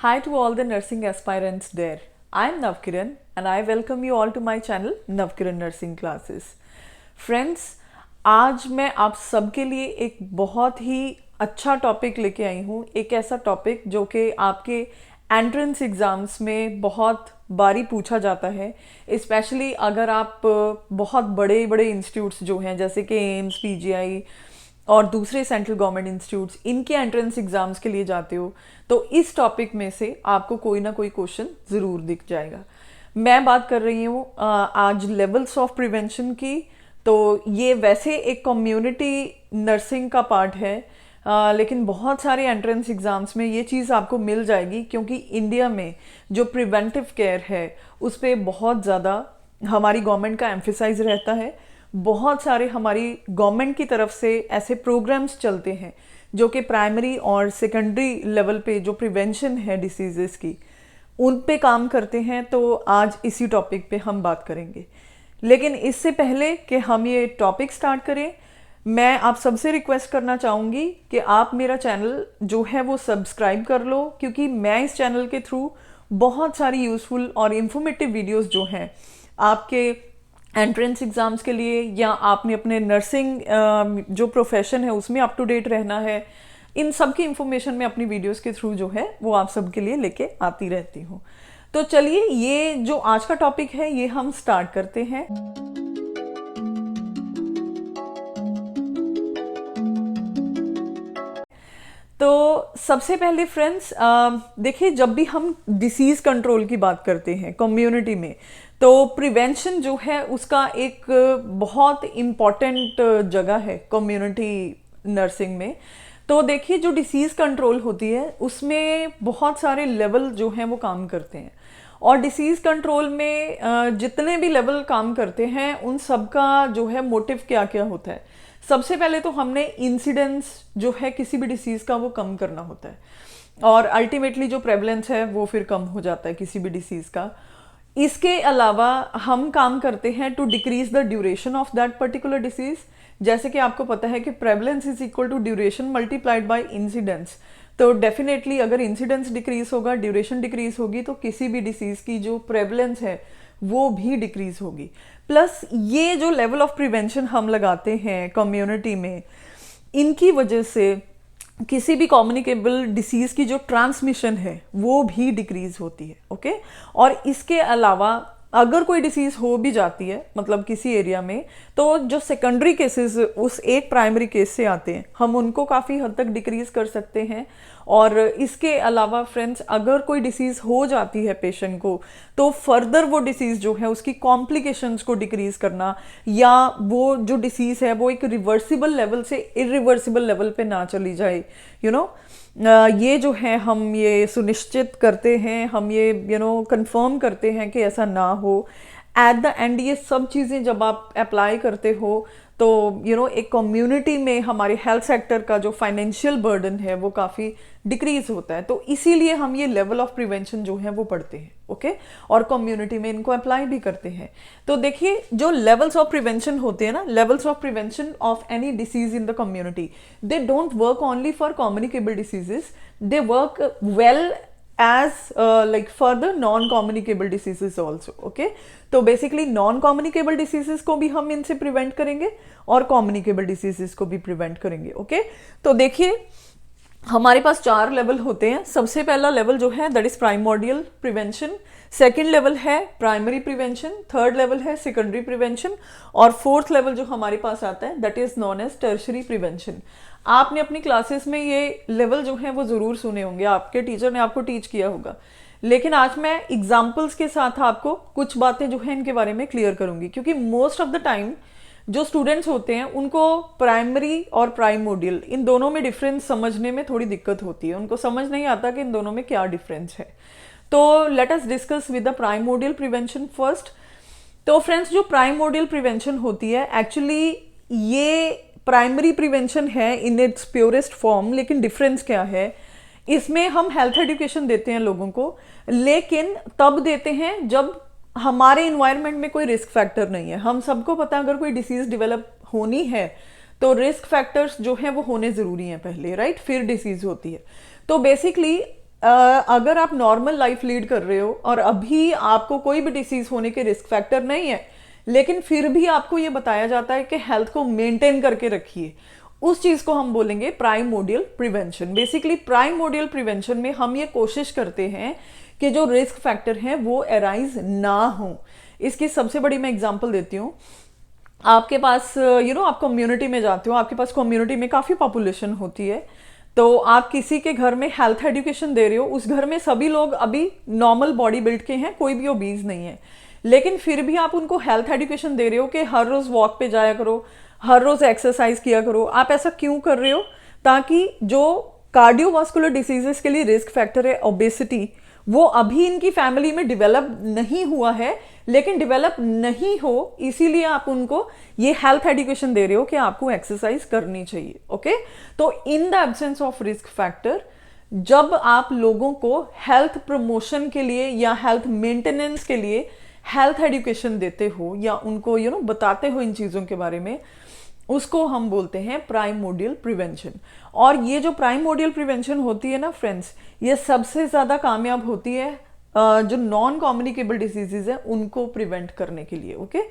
Hi to all the nursing aspirants there. I am Navkiran and I welcome you all to my channel Navkiran Nursing Classes. Friends, आज मैं आप सबके लिए एक बहुत ही अच्छा टॉपिक लेके आई हूँ। एक ऐसा टॉपिक जो कि आपके एंट्रेंस एग्ज़ाम्स में बहुत बारी पूछा जाता है, स्पेशली अगर आप बहुत बड़े बड़े इंस्टीट्यूट्स जो हैं जैसे कि एम्स, पीजीआई और दूसरे सेंट्रल गवर्नमेंट इंस्टीट्यूट्स, इनके एंट्रेंस एग्जाम्स के लिए जाते हो तो इस टॉपिक में से आपको कोई ना कोई क्वेश्चन ज़रूर दिख जाएगा। मैं बात कर रही हूँ आज लेवल्स ऑफ प्रिवेंशन की। तो ये वैसे एक कम्युनिटी नर्सिंग का पार्ट है, लेकिन बहुत सारे एंट्रेंस एग्जाम्स में ये चीज़ आपको मिल जाएगी क्योंकि इंडिया में जो प्रिवेंटिव केयर है उस पर बहुत ज़्यादा हमारी गवर्नमेंट का एम्फेसाइज रहता है। बहुत सारे हमारी गवर्नमेंट की तरफ से ऐसे प्रोग्राम्स चलते हैं जो कि प्राइमरी और सेकेंडरी लेवल पे जो प्रिवेंशन है डिसीजेस की उन पे काम करते हैं। तो आज इसी टॉपिक पे हम बात करेंगे, लेकिन इससे पहले कि हम ये टॉपिक स्टार्ट करें, मैं आप सबसे रिक्वेस्ट करना चाहूँगी कि आप मेरा चैनल जो है वो सब्सक्राइब कर लो, क्योंकि मैं इस चैनल के थ्रू बहुत सारी यूज़फुल और इन्फॉर्मेटिव वीडियोस जो हैं आपके एंट्रेंस एग्ज़ाम्स के लिए या आपने अपने नर्सिंग जो प्रोफेशन है उसमें अप टू डेट रहना है, इन सब की इंफॉर्मेशन मैं अपनी वीडियोस के थ्रू जो है वो आप सबके लिए लेके आती रहती हूँ। तो चलिए, ये जो आज का टॉपिक है ये हम स्टार्ट करते हैं। तो सबसे पहले फ्रेंड्स देखिए, जब भी हम डिसीज़ कंट्रोल की बात करते हैं कम्युनिटी में तो प्रिवेंशन जो है उसका एक बहुत इम्पॉर्टेंट जगह है कम्युनिटी नर्सिंग में। तो देखिए, जो डिसीज़ कंट्रोल होती है उसमें बहुत सारे लेवल जो हैं वो काम करते हैं, और डिसीज़ कंट्रोल में जितने भी लेवल काम करते हैं उन सब का जो है मोटिव क्या क्या होता है। सबसे पहले तो हमने इंसिडेंस जो है किसी भी डिसीज़ का वो कम करना होता है, और अल्टीमेटली जो प्रेवलेंस है वो फिर कम हो जाता है किसी भी डिसीज़ का। इसके अलावा हम काम करते हैं to decrease the duration of that particular disease. जैसे कि आपको पता है कि prevalence is equal to duration multiplied by incidence. तो डेफिनेटली अगर इंसिडेंस डिक्रीज होगा, ड्यूरेशन डिक्रीज होगी, तो किसी भी डिसीज की जो प्रेवलेंस है वो भी डिक्रीज होगी। प्लस ये जो लेवल ऑफ प्रिवेंशन हम लगाते हैं कम्युनिटी में, इनकी वजह से किसी भी कम्युनिकेबल डिसीज की जो ट्रांसमिशन है वो भी डिक्रीज होती है। ओके, और इसके अलावा अगर कोई डिसीज हो भी जाती है मतलब किसी एरिया में, तो जो सेकेंडरी केसेस उस एक प्राइमरी केस से आते हैं हम उनको काफ़ी हद तक डिक्रीज कर सकते हैं। और इसके अलावा फ्रेंड्स, अगर कोई डिसीज़ हो जाती है पेशेंट को तो फर्दर वो डिसीज़ जो है उसकी कॉम्प्लिकेशंस को डिक्रीज करना, या वो जो डिसीज़ है वो एक रिवर्सिबल लेवल से इरिवर्सिबल लेवल पे ना चली जाए, ये जो है हम ये सुनिश्चित करते हैं, हम ये कंफर्म करते हैं कि ऐसा ना हो। एट द एंड ये सब चीज़ें जब आप अप्लाई करते हो तो एक कम्युनिटी में हमारे हेल्थ सेक्टर का जो फाइनेंशियल बर्डन है वो काफ़ी डिक्रीज होता है। तो इसीलिए हम ये लेवल ऑफ प्रिवेंशन जो है वो पढ़ते हैं, ओके, और कम्युनिटी में इनको अप्लाई भी करते हैं। तो देखिए, जो लेवल्स ऑफ प्रिवेंशन होते हैं ना, levels of prevention of any disease in the community, they don't work only for communicable diseases, they work well as like further non-communicable diseases also, okay। तो बेसिकली नॉन कम्युनिकेबल डिसीजेस को भी हम इनसे prevent करेंगे और communicable diseases को भी prevent करेंगे, ओके। तो देखिए, हमारे पास 4 लेवल होते हैं। सबसे पहला लेवल जो है that is primordial prevention, second level है प्राइमरी प्रिवेंशन, थर्ड लेवल है सेकेंडरी प्रिवेंशन, और फोर्थ लेवल जो हमारे पास आता है that is known as tertiary prevention. आपने अपनी क्लासेस में ये लेवल जो है वो ज़रूर सुने होंगे, आपके टीचर ने आपको टीच किया होगा, लेकिन आज मैं एग्जाम्पल्स के साथ आपको कुछ बातें जो है इनके बारे में क्लियर करूंगी, क्योंकि मोस्ट ऑफ द टाइम जो स्टूडेंट्स होते हैं उनको प्राइमरी और प्राइमोडियल इन दोनों में डिफरेंस समझने में थोड़ी दिक्कत होती है, उनको समझ नहीं आता कि इन दोनों में क्या डिफरेंस है। तो let us discuss with the primordial prevention first. तो फ्रेंड्स, जो प्राइमोडियल प्रिवेंशन होती है एक्चुअली ये प्राइमरी प्रिवेंशन है इन इट्स प्योरेस्ट फॉर्म, लेकिन डिफरेंस क्या है, इसमें हम हेल्थ एजुकेशन देते हैं लोगों को, लेकिन तब देते हैं जब हमारे इन्वायरमेंट में कोई रिस्क फैक्टर नहीं है। हम सबको पता है अगर कोई डिसीज डेवलप होनी है तो रिस्क फैक्टर्स जो हैं वो होने ज़रूरी हैं पहले, राइट, फिर डिसीज होती है। तो बेसिकली अगर आप नॉर्मल लाइफ लीड कर रहे हो और अभी आपको कोई भी डिसीज होने के रिस्क फैक्टर नहीं है, लेकिन फिर भी आपको ये बताया जाता है कि हेल्थ को मेंटेन करके रखिए, उस चीज को हम बोलेंगे primordial prevention. Basically primordial prevention में हम ये कोशिश करते हैं कि जो रिस्क फैक्टर हैं वो अराइज ना हो। इसकी सबसे बड़ी मैं एग्जांपल देती हूँ। आपके पास आप कम्युनिटी में जाते हो, आपके पास कम्युनिटी में काफ़ी पॉपुलेशन होती है, तो आप किसी के घर में हेल्थ एजुकेशन दे रहे हो, उस घर में सभी लोग अभी नॉर्मल बॉडी बिल्ड के हैं, कोई भी ओबीज नहीं है, लेकिन फिर भी आप उनको हेल्थ एजुकेशन दे रहे हो कि हर रोज़ वॉक पे जाया करो, हर रोज़ एक्सरसाइज किया करो। आप ऐसा क्यों कर रहे हो? ताकि जो कार्डियोवास्कुलर डिसीजेस के लिए रिस्क फैक्टर है ओबेसिटी, वो अभी इनकी फैमिली में डेवलप नहीं हुआ है, लेकिन डेवलप नहीं हो इसीलिए आप उनको ये हेल्थ एजुकेशन दे रहे हो कि आपको एक्सरसाइज करनी चाहिए। ओके, तो in the absence of risk factor, जब आप लोगों को हेल्थ प्रमोशन के लिए या हेल्थ मेंटेनेंस के लिए हेल्थ एजुकेशन देते हो या उनको बताते हो इन चीज़ों के बारे में, उसको हम बोलते हैं प्राइमोडियल प्रिवेंशन। और ये जो प्राइमोडियल प्रिवेंशन होती है ना फ्रेंड्स, ये सबसे ज़्यादा कामयाब होती है जो नॉन कम्युनिकेबल डिसीजेज है उनको प्रिवेंट करने के लिए। ओके,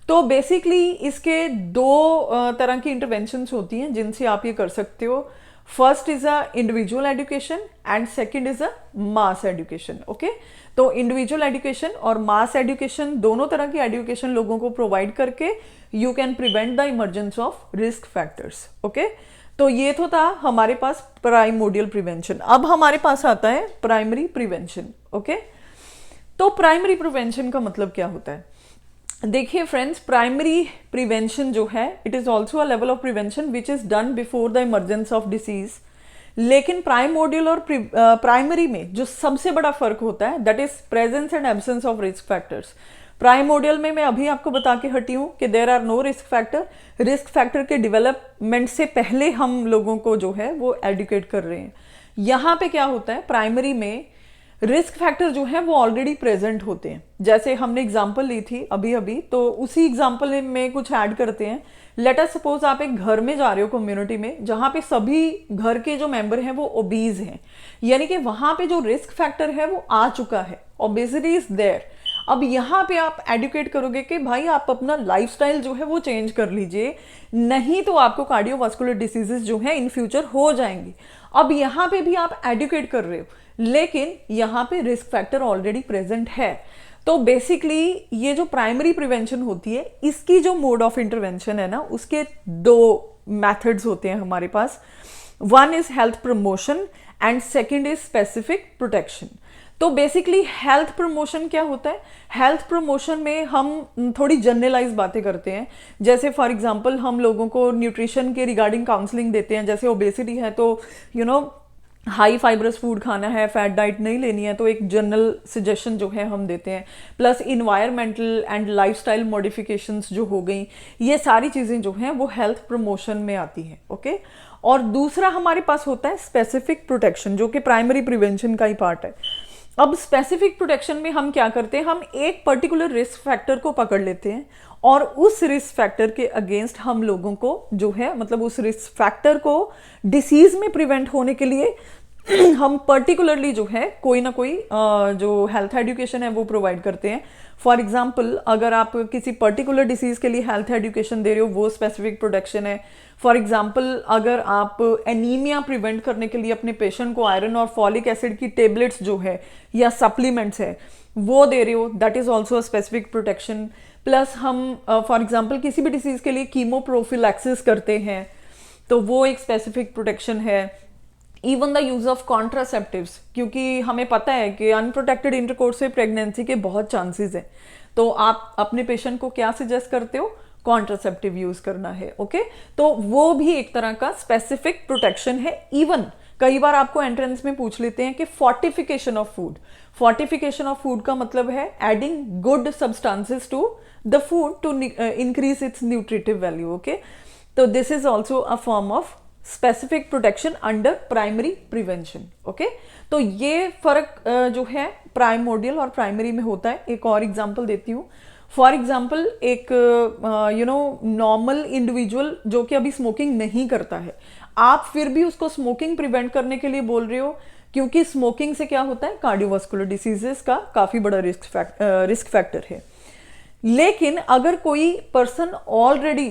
तो बेसिकली इसके दो तरह की इंटरवेंशंस होती हैं जिनसे आप ये कर सकते हो। First is a individual education and second is a mass education. Okay, तो इंडिविजुअल एजुकेशन और मास एजुकेशन, दोनों तरह की एजुकेशन लोगों को प्रोवाइड करके you can prevent the emergence of risk factors. Okay, तो ये तो था हमारे पास प्राइमोडियल प्रिवेंशन। अब हमारे पास आता है प्राइमरी प्रिवेंशन। ओके, तो प्राइमरी प्रिवेंशन का मतलब क्या होता है? देखिए फ्रेंड्स, प्राइमरी प्रिवेंशन जो है, it is also a level of prevention which is done before the emergence of disease. लेकिन प्राइमोडियल और प्राइमरी में जो सबसे बड़ा फर्क होता है, that is presence and absence of risk factors. Primordial में मैं अभी आपको बता के हटी हूं कि there are no risk factor. Risk factor के डेवलपमेंट से पहले हम लोगों को जो है वो एडुकेट कर रहे हैं। यहां पे क्या होता है, प्राइमरी में रिस्क फैक्टर जो है वो ऑलरेडी प्रेजेंट होते हैं। जैसे हमने एग्जांपल ली थी अभी अभी, तो उसी एग्जांपल में कुछ ऐड करते हैं। लेट अस सपोज आप एक घर में जा रहे हो कम्युनिटी में, जहां पे सभी घर के जो मेंबर हैं वो ओबीज हैं, यानी कि वहां पे जो रिस्क फैक्टर है वो आ चुका है, ओबेसिटी इज देयर। अब यहाँ पे आप एडुकेट करोगे कि भाई आप अपना लाइफस्टाइल जो है वो चेंज कर लीजिए, नहीं तो आपको कार्डियोवास्कुलर डिसीजेस जो है इन फ्यूचर हो जाएंगी। अब यहाँ पे भी आप एडुकेट कर रहे हो, लेकिन यहाँ पे रिस्क फैक्टर ऑलरेडी प्रेजेंट है। तो बेसिकली ये जो प्राइमरी प्रिवेंशन होती है, इसकी जो मोड ऑफ इंटरवेंशन है ना, उसके दो मेथड्स होते हैं हमारे पास। One is health promotion and second is specific protection. तो बेसिकली हेल्थ प्रमोशन क्या होता है? हेल्थ प्रमोशन में हम थोड़ी जनरलाइज बातें करते हैं। जैसे फॉर एग्जांपल हम लोगों को न्यूट्रिशन के रिगार्डिंग काउंसलिंग देते हैं। जैसे ओबेसिटी है तो हाई फाइब्रस फूड खाना है, फैट डाइट नहीं लेनी है, तो एक जनरल सजेशन जो है हम देते हैं। Plus environmental and lifestyle modifications जो हो गई, ये सारी चीज़ें जो हैं वो हेल्थ प्रमोशन में आती हैं। ओके, और दूसरा हमारे पास होता है स्पेसिफिक प्रोटेक्शन, जो कि प्राइमरी प्रिवेंशन का ही पार्ट है। अब स्पेसिफिक प्रोटेक्शन में हम क्या करते हैं, हम एक पर्टिकुलर रिस्क फैक्टर को पकड़ लेते हैं और उस रिस्क फैक्टर के अगेंस्ट हम लोगों को जो है, मतलब उस रिस्क फैक्टर को डिसीज में प्रिवेंट होने के लिए हम पर्टिकुलरली जो है कोई ना कोई जो हेल्थ एजुकेशन है वो प्रोवाइड करते हैं। फॉर एग्जाम्पल, अगर आप किसी पर्टिकुलर डिसीज के लिए हेल्थ एजुकेशन दे रहे हो, वो स्पेसिफिक प्रोटेक्शन है। फॉर एग्जाम्पल, अगर आप एनीमिया प्रिवेंट करने के लिए अपने पेशेंट को आयरन और फॉलिक एसिड की टेबलेट्स जो है या सप्लीमेंट्स है वो दे रहे हो, that is also specific protection. Plus हम फॉर एग्जाम्पल किसी भी डिसीज के लिए कीमो प्रोफिलैक्सिस करते हैं, तो वो एक स्पेसिफिक प्रोटेक्शन है। Even the use of contraceptives, क्योंकि हमें पता है कि अनप्रोटेक्टेड इंटरकोर्स से प्रेगनेंसी के बहुत चांसेस हैं, तो आप अपने पेशेंट को क्या सजेस्ट करते हो? कॉन्ट्रासेप्टिव यूज करना है। ओके, तो वो भी एक तरह का स्पेसिफिक प्रोटेक्शन है। इवन कई बार आपको एंट्रेंस में पूछ लेते हैं कि fortification of food. Fortification of food का मतलब है adding good substances to the food to increase its nutritive value. Okay, तो this is also a form of specific protection under primary prevention. Okay, तो ये फर्क जो है प्राइमोडियल और प्राइमरी में होता है। एक और एग्जांपल देती हूँ। फॉर एग्जाम्पल, एक नॉर्मल इंडिविजुअल जो कि अभी स्मोकिंग नहीं करता है, आप फिर भी उसको स्मोकिंग प्रिवेंट करने के लिए बोल रहे हो क्योंकि स्मोकिंग से क्या होता है, कार्डियोवास्कुलर डिसीजेस का काफ़ी बड़ा रिस्क फैक्टर है। लेकिन अगर कोई पर्सन ऑलरेडी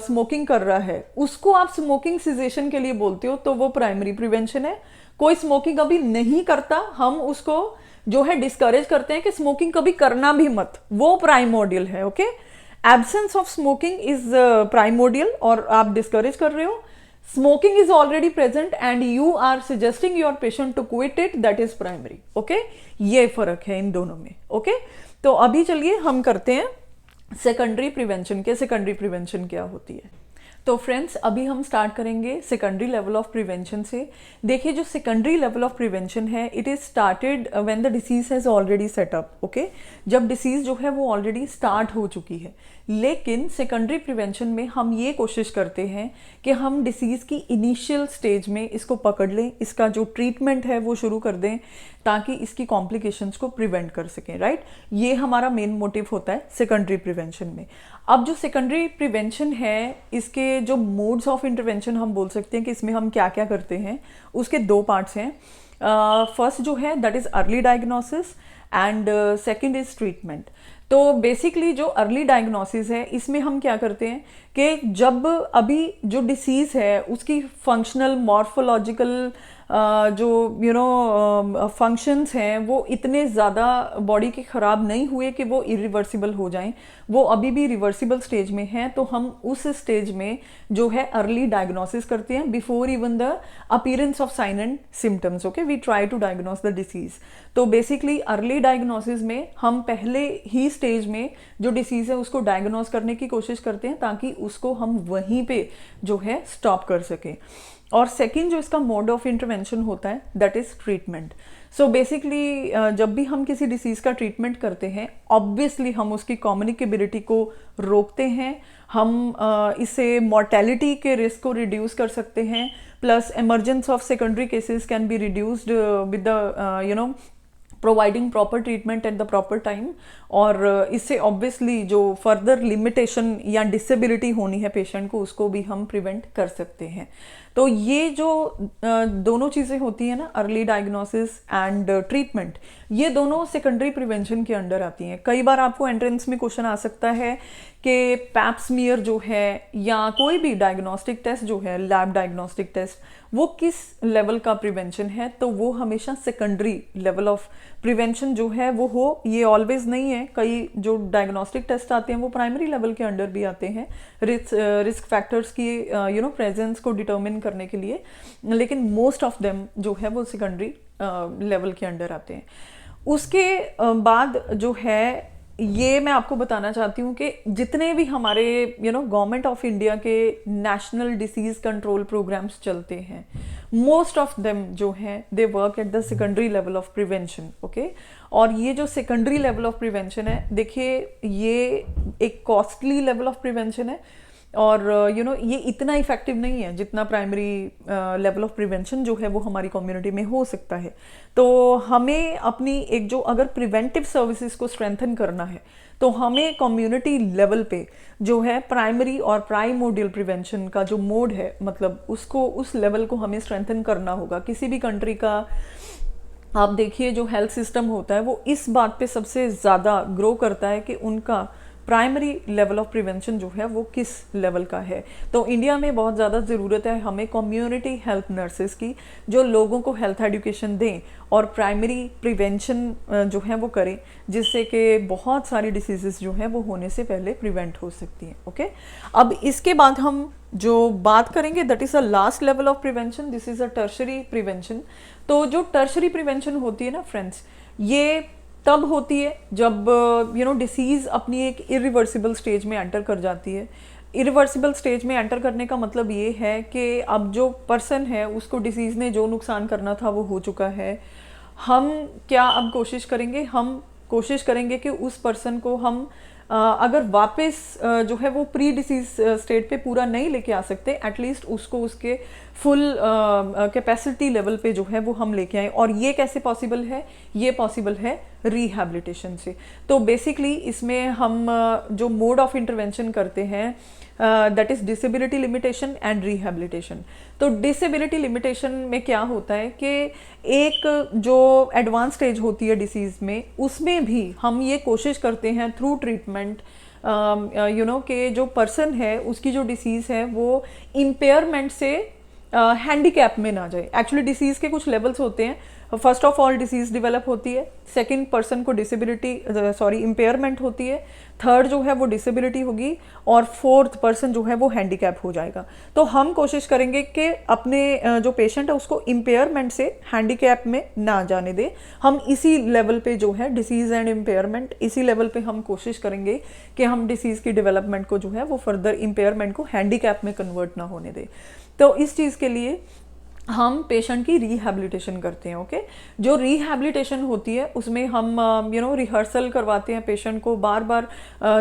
स्मोकिंग कर रहा है, उसको आप स्मोकिंग सिजेशन के लिए बोलते हो, तो वो प्राइमरी प्रिवेंशन है। कोई स्मोकिंग अभी नहीं करता, हम उसको जो है डिस्करेज करते हैं कि स्मोकिंग कभी करना भी मत, वो प्राइमोडियल है। Okay, absence of smoking is primordial, और आप डिस्करेज कर रहे हो। Smoking is already present and you are suggesting your patient to quit it, that is primary. Okay, ये फर्क है इन दोनों में। ओके, तो अभी चलिए हम करते हैं सेकेंडरी प्रिवेंशन के। सेकेंडरी प्रिवेंशन क्या होती है? तो फ्रेंड्स, अभी हम स्टार्ट करेंगे सेकेंडरी लेवल ऑफ प्रिवेंशन से। देखिए, जो सेकेंडरी लेवल ऑफ प्रिवेंशन है, it is started when the disease has already set up. Okay, जब डिसीज जो है वो ऑलरेडी स्टार्ट हो चुकी है। लेकिन सेकेंडरी प्रिवेंशन में हम ये कोशिश करते हैं कि हम डिसीज की इनिशियल स्टेज में इसको पकड़ लें, इसका जो ट्रीटमेंट है वो शुरू कर दें, ताकि इसकी कॉम्प्लिकेशंस को प्रिवेंट कर सकें। राइट, ये हमारा मेन मोटिव होता है सेकेंडरी प्रिवेंशन में। अब जो सेकेंडरी प्रिवेंशन है, इसके जो मोड्स ऑफ इंटरवेंशन हम बोल सकते हैं कि इसमें हम क्या क्या करते हैं, उसके दो पार्ट्स हैं। फर्स्ट जो है that is early diagnosis and second is treatment. तो बेसिकली जो अर्ली डायग्नोसिस है, इसमें हम क्या करते हैं कि जब अभी जो डिसीज है उसकी फंक्शनल मॉर्फोलॉजिकल जो फंक्शंस हैं वो इतने ज़्यादा बॉडी के ख़राब नहीं हुए कि वो इरिवर्सिबल हो जाएं, वो अभी भी रिवर्सिबल स्टेज में हैं, तो हम उस स्टेज में जो है अर्ली डायग्नोसिस करते हैं, before even the appearance of sign and symptoms. Okay, we try to diagnose the disease. तो बेसिकली अर्ली डायग्नोसिस में हम पहले ही स्टेज में जो डिसीज है उसको डायग्नोस करने की कोशिश करते हैं, ताकि उसको हम वहीं पे जो है स्टॉप कर सकें। और सेकंड जो इसका मोड ऑफ इंटरवेंशन होता है, that is treatment. So basically जब भी हम किसी डिसीज का ट्रीटमेंट करते हैं, ऑब्वियसली हम उसकी कम्युनिकेबिलिटी को रोकते हैं, हम इससे मॉर्टेलिटी के रिस्क को रिड्यूस कर सकते हैं, plus emergence of secondary cases can be reduced with the providing proper treatment at the proper time. और इससे ऑब्वियसली जो फर्दर लिमिटेशन या डिसेबिलिटी होनी है पेशेंट को, उसको भी हम प्रिवेंट कर सकते हैं। तो ये जो दोनों चीज़ें होती हैं ना, अर्ली डायग्नोसिस एंड ट्रीटमेंट, ये दोनों सेकेंडरी प्रिवेंशन के अंडर आती हैं। कई बार आपको एंट्रेंस में क्वेश्चन आ सकता है कि पैप स्मीयर जो है या कोई भी डायग्नोस्टिक टेस्ट जो है, लैब डायग्नोस्टिक टेस्ट, वो किस लेवल का प्रिवेंशन है। तो वो हमेशा सेकेंडरी लेवल ऑफ प्रिवेंशन जो है वो हो, ये ऑलवेज नहीं है। कई जो डायग्नोस्टिक टेस्ट आते हैं वो प्राइमरी लेवल के अंडर भी आते हैं, रिस्क फैक्टर्स की प्रेजेंस को डिटर्मिन करने के लिए, लेकिन मोस्ट ऑफ देम जो है वो सेकेंडरी लेवल के अंडर आते हैं। उसके बाद जो है, ये मैं आपको बताना चाहती हूँ कि जितने भी हमारे गवर्नमेंट ऑफ इंडिया के नेशनल डिसीज कंट्रोल प्रोग्राम्स चलते हैं, मोस्ट ऑफ देम जो हैं they work at the secondary level of prevention. Okay, और ये जो सेकेंडरी लेवल ऑफ प्रिवेंशन है, देखिए ये एक कॉस्टली लेवल ऑफ प्रिवेंशन है, और ये इतना इफेक्टिव नहीं है जितना प्राइमरी लेवल ऑफ प्रिवेंशन जो है वो हमारी कम्युनिटी में हो सकता है। तो हमें अपनी एक जो अगर प्रिवेंटिव सर्विसेज को स्ट्रेंथन करना है, तो हमें कम्युनिटी लेवल पे जो है प्राइमरी और प्राइमोडियल प्रिवेंशन का जो मोड है, मतलब उसको, उस लेवल को हमें स्ट्रेंथन करना होगा। किसी भी कंट्री का आप देखिए जो हेल्थ सिस्टम होता है वो इस बात पे सबसे ज़्यादा ग्रो करता है कि उनका प्राइमरी लेवल ऑफ प्रिवेंशन जो है वो किस लेवल का है। तो इंडिया में बहुत ज़्यादा ज़रूरत है हमें कम्युनिटी हेल्थ नर्सेस की, जो लोगों को हेल्थ एजुकेशन दें और प्राइमरी प्रिवेंशन जो है वो करें, जिससे कि बहुत सारी डिसीजेस जो हैं वो होने से पहले प्रिवेंट हो सकती हैं। ओके, अब इसके बाद हम जो बात करेंगे that is a last level of prevention, this is a tertiary prevention. तो जो टर्शरी प्रिवेंशन होती है ना फ्रेंड्स, ये तब होती है जब डिसीज़ अपनी एक इरिवर्सिबल स्टेज में एंटर कर जाती है। इरिवर्सिबल स्टेज में एंटर करने का मतलब ये है कि अब जो पर्सन है उसको डिसीज़ ने जो नुकसान करना था वो हो चुका है। हम क्या अब कोशिश करेंगे, हम कोशिश करेंगे कि उस पर्सन को हम अगर वापस जो है वो प्री डिसीज स्टेट पे पूरा नहीं लेके आ सकते, एटलीस्ट उसको उसके फुल कैपेसिटी लेवल पे जो है वो हम लेके आए। और ये कैसे पॉसिबल है? ये पॉसिबल है रिहैबिलिटेशन से। तो बेसिकली इसमें हम जो मोड ऑफ इंटरवेंशन करते हैं that is disability limitation and rehabilitation. तो डिसेबिलिटी लिमिटेशन में क्या होता है कि एक जो एडवांस स्टेज होती है डिसीज में, उसमें भी हम ये कोशिश करते हैं थ्रू ट्रीटमेंट कि जो पर्सन है उसकी जो डिसीज है वो इम्पेयरमेंट से हैंडीकैप में ना जाए। एक्चुअली डिसीज के कुछ लेवल्स होते हैं। First of all disease develop होती है, सेकंड पर्सन को डिसेबिलिटी इम्पेयरमेंट होती है, थर्ड जो है वो डिसेबिलिटी होगी, और फोर्थ पर्सन जो है वो हैंडीकैप हो जाएगा। तो हम कोशिश करेंगे कि अपने जो पेशेंट है उसको इम्पेयरमेंट से हैंडीकैप में ना जाने दें। हम इसी लेवल पे जो है डिसीज एंड इम्पेयरमेंट, इसी लेवल पे हम कोशिश करेंगे कि हम डिसीज की डेवलपमेंट को जो है वो फर्दर इम्पेयरमेंट को हैंडीकैप में कन्वर्ट ना होने दें। तो इस चीज़ के लिए हम पेशेंट की रिहैबिलिटेशन करते हैं। ओके, जो रिहैबिलिटेशन होती है उसमें हम रिहर्सल करवाते हैं पेशेंट को, बार बार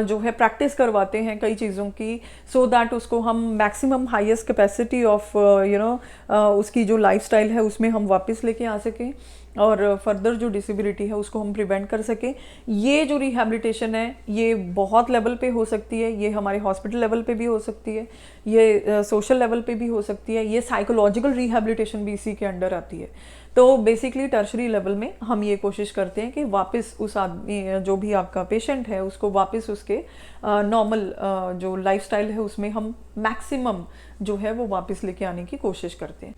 जो है प्रैक्टिस करवाते हैं कई चीज़ों की, सो दैट उसको हम मैक्सिमम हाईएस्ट कैपेसिटी ऑफ उसकी जो लाइफस्टाइल है उसमें हम वापस लेके आ सकें, और फर्दर जो डिसेबिलिटी है उसको हम प्रिवेंट कर सकें। ये जो रिहैबिलिटेशन है ये बहुत लेवल पे हो सकती है, ये हमारे हॉस्पिटल लेवल पे भी हो सकती है, ये सोशल लेवल पे भी हो सकती है, ये साइकोलॉजिकल रिहैबिलिटेशन भी इसी के अंडर आती है। तो बेसिकली टर्शरी लेवल में हम ये कोशिश करते हैं कि वापस उस आदमी, जो भी आपका पेशेंट है, उसको वापस उसके नॉर्मल जो लाइफस्टाइल है उसमें हम मैक्सिमम जो है वो वापस लेके आने की कोशिश करते हैं।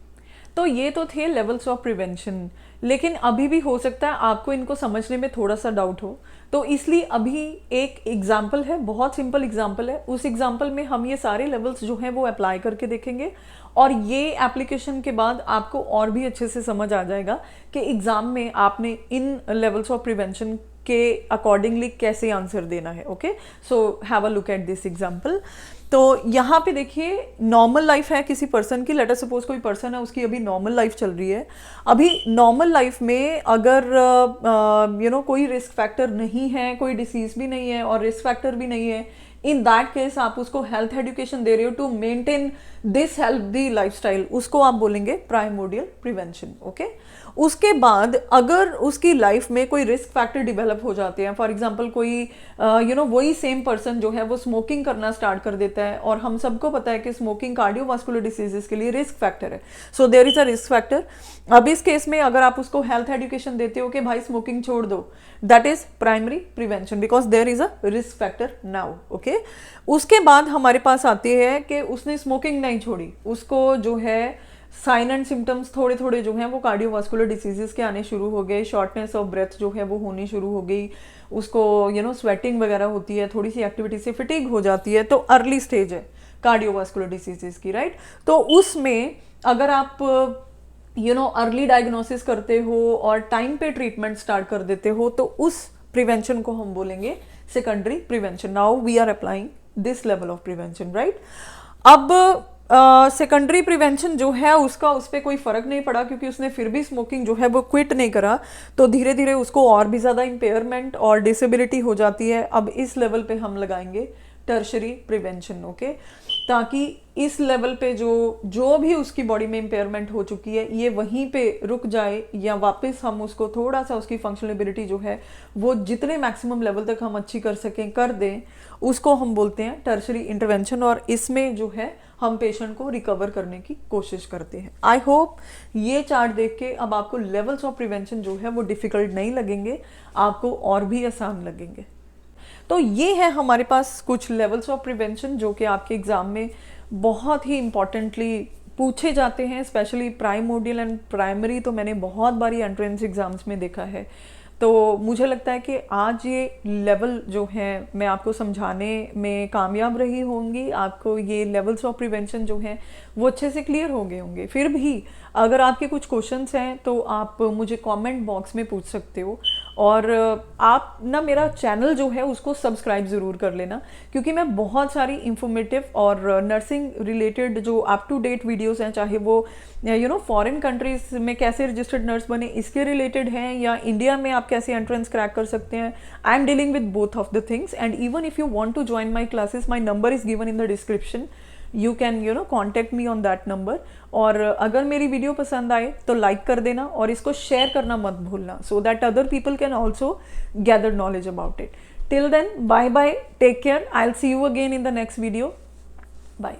तो ये तो थे लेवल्स ऑफ प्रिवेंशन, लेकिन अभी भी हो सकता है आपको इनको समझने में थोड़ा सा डाउट हो, तो इसलिए अभी एक एग्जाम्पल है, बहुत सिंपल एग्जाम्पल है। उस एग्जाम्पल में हम ये सारे लेवल्स जो हैं वो अप्लाई करके देखेंगे, और ये एप्लीकेशन के बाद आपको और भी अच्छे से समझ आ जाएगा कि एग्जाम में आपने इन लेवल्स ऑफ प्रिवेंशन के अकॉर्डिंगली कैसे आंसर देना है। Okay, so have a look at this example. तो यहाँ पे देखिए नॉर्मल लाइफ है किसी पर्सन की, लेट अस सपोज कोई पर्सन है उसकी अभी नॉर्मल लाइफ चल रही है। अभी नॉर्मल लाइफ में अगर कोई रिस्क फैक्टर नहीं है, कोई डिसीज भी नहीं है और रिस्क फैक्टर भी नहीं है, इन दैट केस आप उसको हेल्थ एजुकेशन दे रहे हो to maintain this healthy lifestyle, उसको आप बोलेंगे प्राइमोर्डियल प्रिवेंशन। ओके, उसके बाद अगर उसकी लाइफ में कोई रिस्क फैक्टर डिवेलप हो जाते हैं, फॉर एग्जांपल कोई वही सेम पर्सन जो है वो स्मोकिंग करना स्टार्ट कर देता है, और हम सबको पता है कि स्मोकिंग कार्डियोवास्कुलर डिसीजेस के लिए रिस्क फैक्टर है, so there is a risk factor. अब इस केस में अगर आप उसको हेल्थ एजुकेशन देते हो कि भाई स्मोकिंग छोड़ दो, that is primary prevention because there is a risk factor now. Okay, उसके बाद हमारे पास आती है कि उसने स्मोकिंग नहीं छोड़ी, उसको जो है साइन एंड सिम्टम्स थोड़े थोड़े जो हैं वो कार्डियोवास्कुलर डिसीजेस के आने शुरू हो गए, शॉर्टनेस ऑफ ब्रेथ जो है वो होनी शुरू हो गई, उसको स्वेटिंग वगैरह होती है, थोड़ी सी एक्टिविटी से फिटिंग हो जाती है, तो अर्ली स्टेज है कार्डियोवास्कुलर डिसीजेस की, राइट। तो उसमें अगर आप अर्ली डायग्नोसिस करते हो और टाइम पे ट्रीटमेंट स्टार्ट कर देते हो, तो उस प्रिवेंशन को हम बोलेंगे secondary prevention. Now we are applying this level of prevention, right. अब सेकेंडरी प्रिवेंशन जो है उसका उस पर कोई फर्क नहीं पड़ा, क्योंकि उसने फिर भी स्मोकिंग जो है वो क्विट नहीं करा, तो धीरे धीरे उसको और भी ज़्यादा इम्पेयरमेंट और डिसेबिलिटी हो जाती है। अब इस लेवल पे हम लगाएंगे टर्शरी प्रिवेंशन। ओके, ताकि इस लेवल पे जो भी उसकी बॉडी में इम्पेयरमेंट हो चुकी है ये वहीं पे रुक जाए, या वापस हम उसको थोड़ा सा उसकी फंक्शनलिटी जो है वो जितने मैक्सिमम लेवल तक हम अच्छी कर सकें कर दें, उसको हम बोलते हैं टर्शरी इंटरवेंशन। और इसमें जो है हम पेशेंट को रिकवर करने की कोशिश करते हैं। आई होप ये चार्ट देख के अब आपको लेवल्स ऑफ प्रिवेंशन जो है वो डिफिकल्ट नहीं लगेंगे, आपको और भी आसान लगेंगे। तो ये है हमारे पास कुछ लेवल्स ऑफ प्रिवेंशन जो कि आपके एग्जाम में बहुत ही इंपॉर्टेंटली पूछे जाते हैं, स्पेशली प्राइमोर्डियल एंड प्राइमरी तो मैंने बहुत बारी एंट्रेंस एग्जाम्स में देखा है। तो मुझे लगता है कि आज ये लेवल जो है मैं आपको समझाने में कामयाब रही होंगी, आपको ये लेवल्स ऑफ प्रिवेंशन जो हैं वो अच्छे से क्लियर हो गए होंगे। फिर भी अगर आपके कुछ क्वेश्चंस हैं तो आप मुझे कमेंट बॉक्स में पूछ सकते हो, और आप ना मेरा चैनल जो है उसको सब्सक्राइब ज़रूर कर लेना, क्योंकि मैं बहुत सारी इंफॉर्मेटिव और नर्सिंग रिलेटेड जो अप टू डेट वीडियोस हैं, चाहे वो फॉरेन कंट्रीज में कैसे रजिस्टर्ड नर्स बने इसके रिलेटेड हैं, या इंडिया में आप कैसे एंट्रेंस क्रैक कर सकते हैं। I am dealing with both of the things, and even if you want to join my classes, my number is given in the description, you can contact me on that number. और अगर मेरी video पसंद आए तो like कर देना और इसको शेयर करना मत भूलना, so that other people can also gather knowledge about it. Till then, bye bye, take care, I will see you again in the next video, bye.